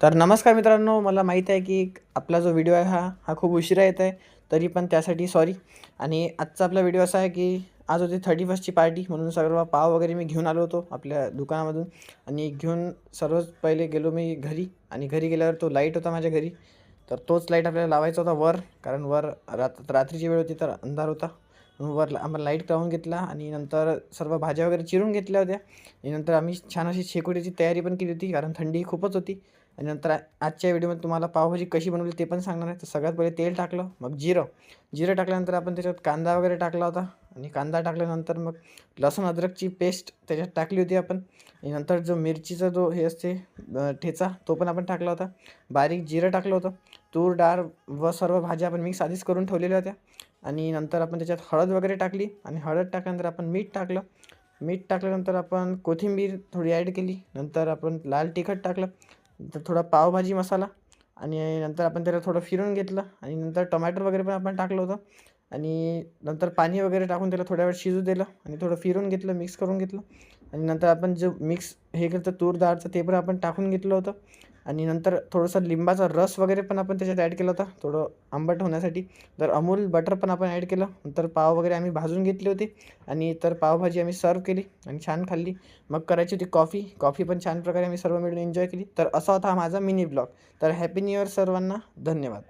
तर नमस्कार मित्रांनो, मला माहीत आहे की आपला जो व्हिडिओ आहे हा खूप उशिरा येत आहे, तरी पण त्यासाठी सॉरी. आणि आजचा आपला व्हिडिओ असा आहे की आज होती 31ची पार्टी, म्हणून सर्व पाव वगैरे मी घेऊन आलो होतो आपल्या दुकानामधून. आणि घेऊन सर्वात पहिले गेलो मी घरी, आणि घरी गेल्यावर तो लाईट होता माझ्या घरी, तर तोच लाईट आपल्याला लावायचा होता वर, कारण वर रात्रीची वेळ होती तर अंधार होता. म्हणून वर आपण लाईट लावून घेतला, आणि नंतर सर्व भाज्या वगैरे चिरून घेतल्या होत्या. आणि नंतर आम्ही छान अशी शेकोटीची तयारी पण केली होती, कारण थंडी खूपच होती. आणि नंतर आजच्या व्हिडिओमध्ये तुम्हाला पावभाजी कशी बनवली ते पण सांगणार आहे. तर सगळ्यात पहिले तेल टाकलं, मग जिरं टाकल्यानंतर आपण त्याच्यात कांदा वगैरे टाकला होता. आणि कांदा टाकल्यानंतर मग लसूण अद्रकची पेस्ट त्याच्यात टाकली होती आपण. आणि नंतर जो मिरचीचा जो हे असते ठेचा, तो पण आपण टाकला होता. बारीक जिरं टाकलं होतं. तूर डाळ व सर्व भाज्या आपण मिक्स आधीच करून ठेवलेल्या होत्या. आणि नंतर आपण त्याच्यात हळद वगैरे टाकली, आणि हळद टाकल्यानंतर आपण मीठ टाकलं. मीठ टाकल्यानंतर आपण कोथिंबीर थोडी ॲड केली. नंतर आपण लाल तिखट टाकलं, नंतर थोडा पावभाजी मसाला, आणि नंतर आपण त्याला थोडं फिरून घेतलं. आणि नंतर टोमॅटो वगैरे पण आपण टाकलं होतं. आणि नंतर पाणी वगैरे टाकून त्याला थोड्या वेळ शिजू दिलं, आणि थोडं फिरून घेतलं, मिक्स करून घेतलं. आणि नंतर आपण जे मिक्स हे केलं तर तूर डाळचं ते पण आपण टाकून घेतलं होतं. आणि नंतर थोडंसं लिंबाचा रस वगैरे पण आपण त्याच्यात ॲड केला होता, थोडं आंबट होण्यासाठी. तर अमूल बटर पण आपण ॲड केलं. नंतर पाव वगैरे आम्ही भाजून घेतले होते, आणि तर पावभाजी आम्ही सर्व केली आणि छान खाल्ली. मग करायची होती कॉफी पण छान प्रकारे आम्ही सर्व मिळून एन्जॉय केली. तर असा होता हा माझा मिनी ब्लॉग. तर हॅपी न्यू इयर सर्वांना. धन्यवाद.